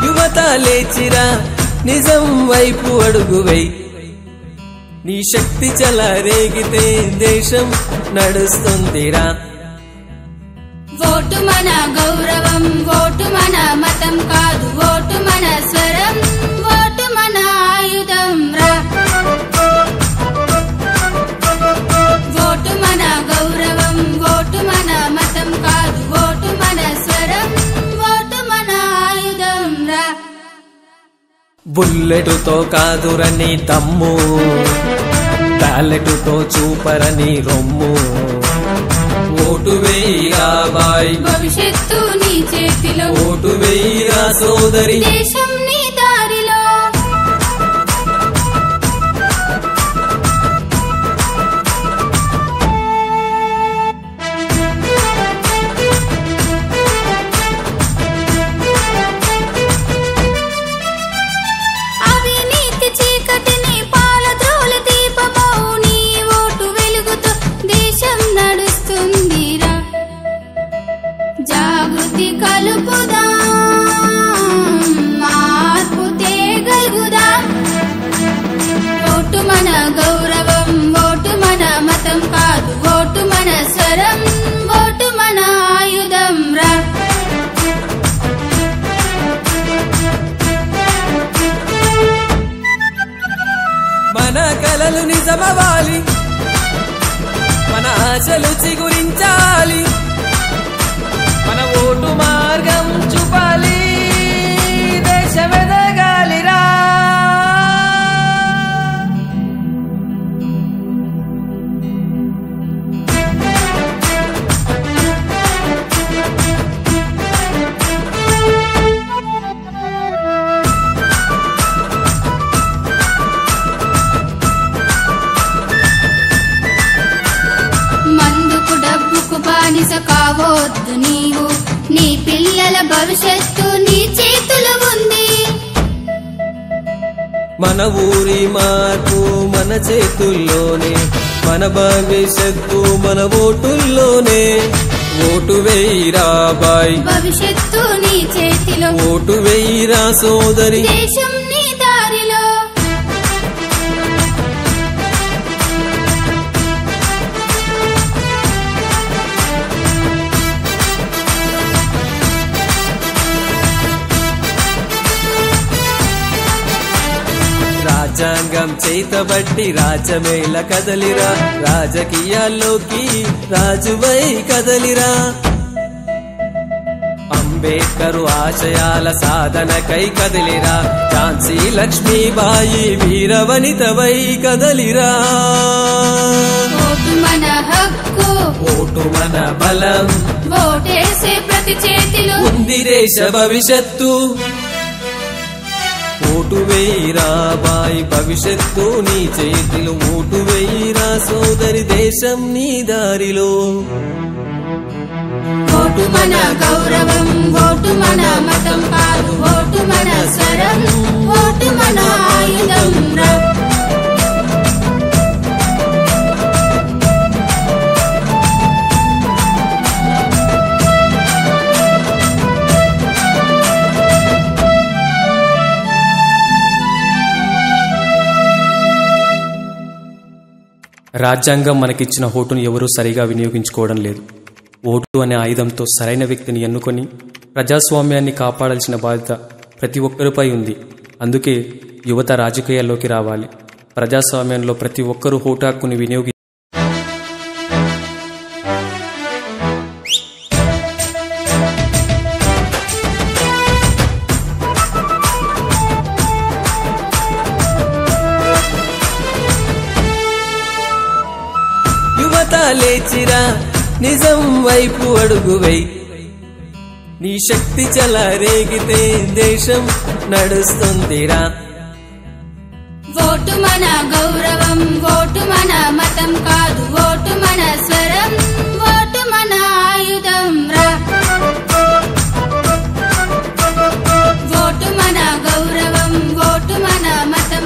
యువత లేచిరా నిజం వైపు అడుగువై నీ శక్తి చెలరేగితే దేశం నడుస్తుందిరా ఓటు మన గౌరవం ఓటు మన మతం కాదు ఓటు మన స్వరం ఓటు మన ఆయుధం రా ఓటు మన గౌరవం ఓటు మన మతం కాదు ఓటు మన స్వరం ఓటు మన ఆయుధం రా బుల్లెటుతో కాదురని తమ్ము బ్యాలెటుతో చూపరని రొమ్ము ఓటు వేయిరా బాయ్ భవిష్యత్తు నీ చేతిలో ఓటు వేయిరా సోదరి దేశం నీ దారిలో అవినీతి చీకటిని పాలద్రోల దీపమవు నీ ఓటు వెలుగుతో దేశం నడుస్తుందిరా జాగృతి కలుపుదా మార్పు తేగలుగుదా ఓటు మన గౌరవం ఓటు మన మతం కాదు ఓటు మన స్వరం ఓటు మన ఆయుధం రా మన కలలు నిజమవాలి మన ఆశలు చిగురించాలి మన ఓటు మార్గం చూపాలి దేశమెదగాలిరా మందుకు డబ్బుకు బానిస కావద్దు నీవు నీ పిల్లల భవిష్యత్తు నీ చేతులు ఉంది మన ఊరి మార్పు మన చేతుల్లోనే మన భవిష్యత్తు మన ఓటుల్లోనే ఓటు వేయిరా బాయ్ భవిష్యత్తు నీ చేతిలో ఓటు వేయిరా సోదరి దేశం నీ దారిలో రాజ్యాంగం చేతబట్టి రాజమేళ కదలిరా రాజకీయాల్లోకి రాజువై కదలిరా అంబేద్కరు ఆశయాల సాధనకై కదిలిరా ఝాన్సీ లక్ష్మీబాయి వీరవనితవై కదలిరా ఓటు మన హక్కు ఓటు మన బలం ఓటేసే ప్రతి చేతిలో ఉంది దేశ భవిష్యత్తు ఓటు వేయిరా బాయ్ భవిష్యత్తు నీ చేతిలో ఓటు వేయిరా సోదరి దేశం నీ దారిలో ఓటు మన గౌరవం ఓటు మన మతం కాదు ఓటు మన స్వరం ఓటు మన ఆయుధం రా రాజ్యాంగం మనకిచ్చిన ఓటును ఎవరూ సరిగా వినియోగించుకోవడం లేదు. ఓటు అనే ఆయుధంతో సరైన వ్యక్తిని ఎన్నుకొని ప్రజాస్వామ్యాన్ని కాపాడాల్సిన బాధ్యత ప్రతి ఒక్కరిపై ఉంది. అందుకే యువత రాజకీయాల్లోకి రావాలి. ప్రజాస్వామ్యంలో ప్రతి ఒక్కరూ ఓటు హక్కుని వినియోగి యువత లేచిరా నిజం వైపు అడుగువై నీ శక్తి చెలరేగితే దేశం నడుస్తుందిరా ఓటు మన గౌరవం ఓటు మన మతం కాదు ఓటు మన స్వరం ఓటు మన ఆయుధం రా ఓటు మన గౌరవం ఓటు మన మతం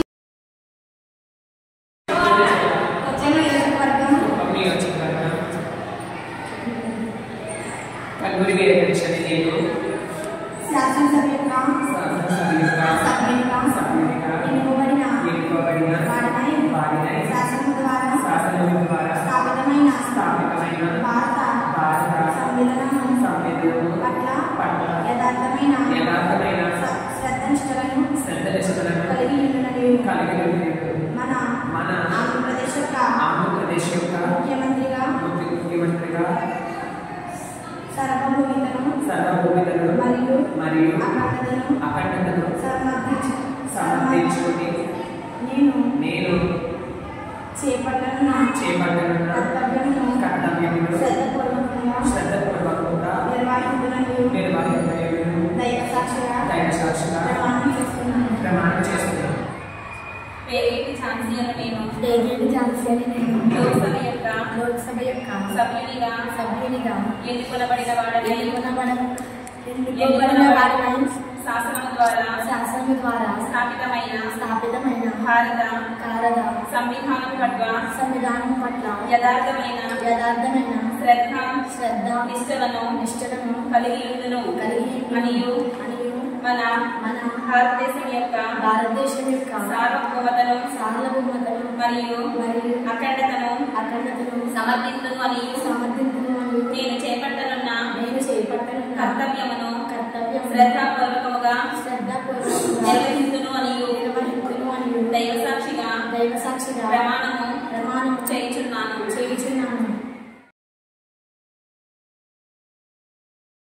శాసనసభ్యులుగా శ్రద్ధనిష్టలను కలిగి ఉండునని మన ఆంధ్రప్రదేశ్ యొక్క ముఖ్యమంత్రిగా సర్వభూమితను మరియు అఖండతను సమర్థించుకుని నేను చేపట్టనున్న కర్తవ్యమును శ్రద్ధపూర్వకంగా నిర్వహించుటకు దైవ సాక్షిగా ప్రమాణం చేస్తున్నాను. పేరేటి ఝాన్సీ అని నేను లోక్సభ యొక్క సభ్యునిగా ఎన్నుకొనబడిన వాడని శాసనము ద్వారా స్థాపితమైన భారత సంవిధానం పట్ల యథార్థమైన శ్రద్ధ నిష్ఠలను కలిగి ఉండును మరియు మన భారతదేశం యొక్క సార్వభౌమతను మరియు అఖండతను సమర్థించును అని నేను చేపట్టనున్న కర్తవ్యమును శ్రద్ధాపూర్వకముగా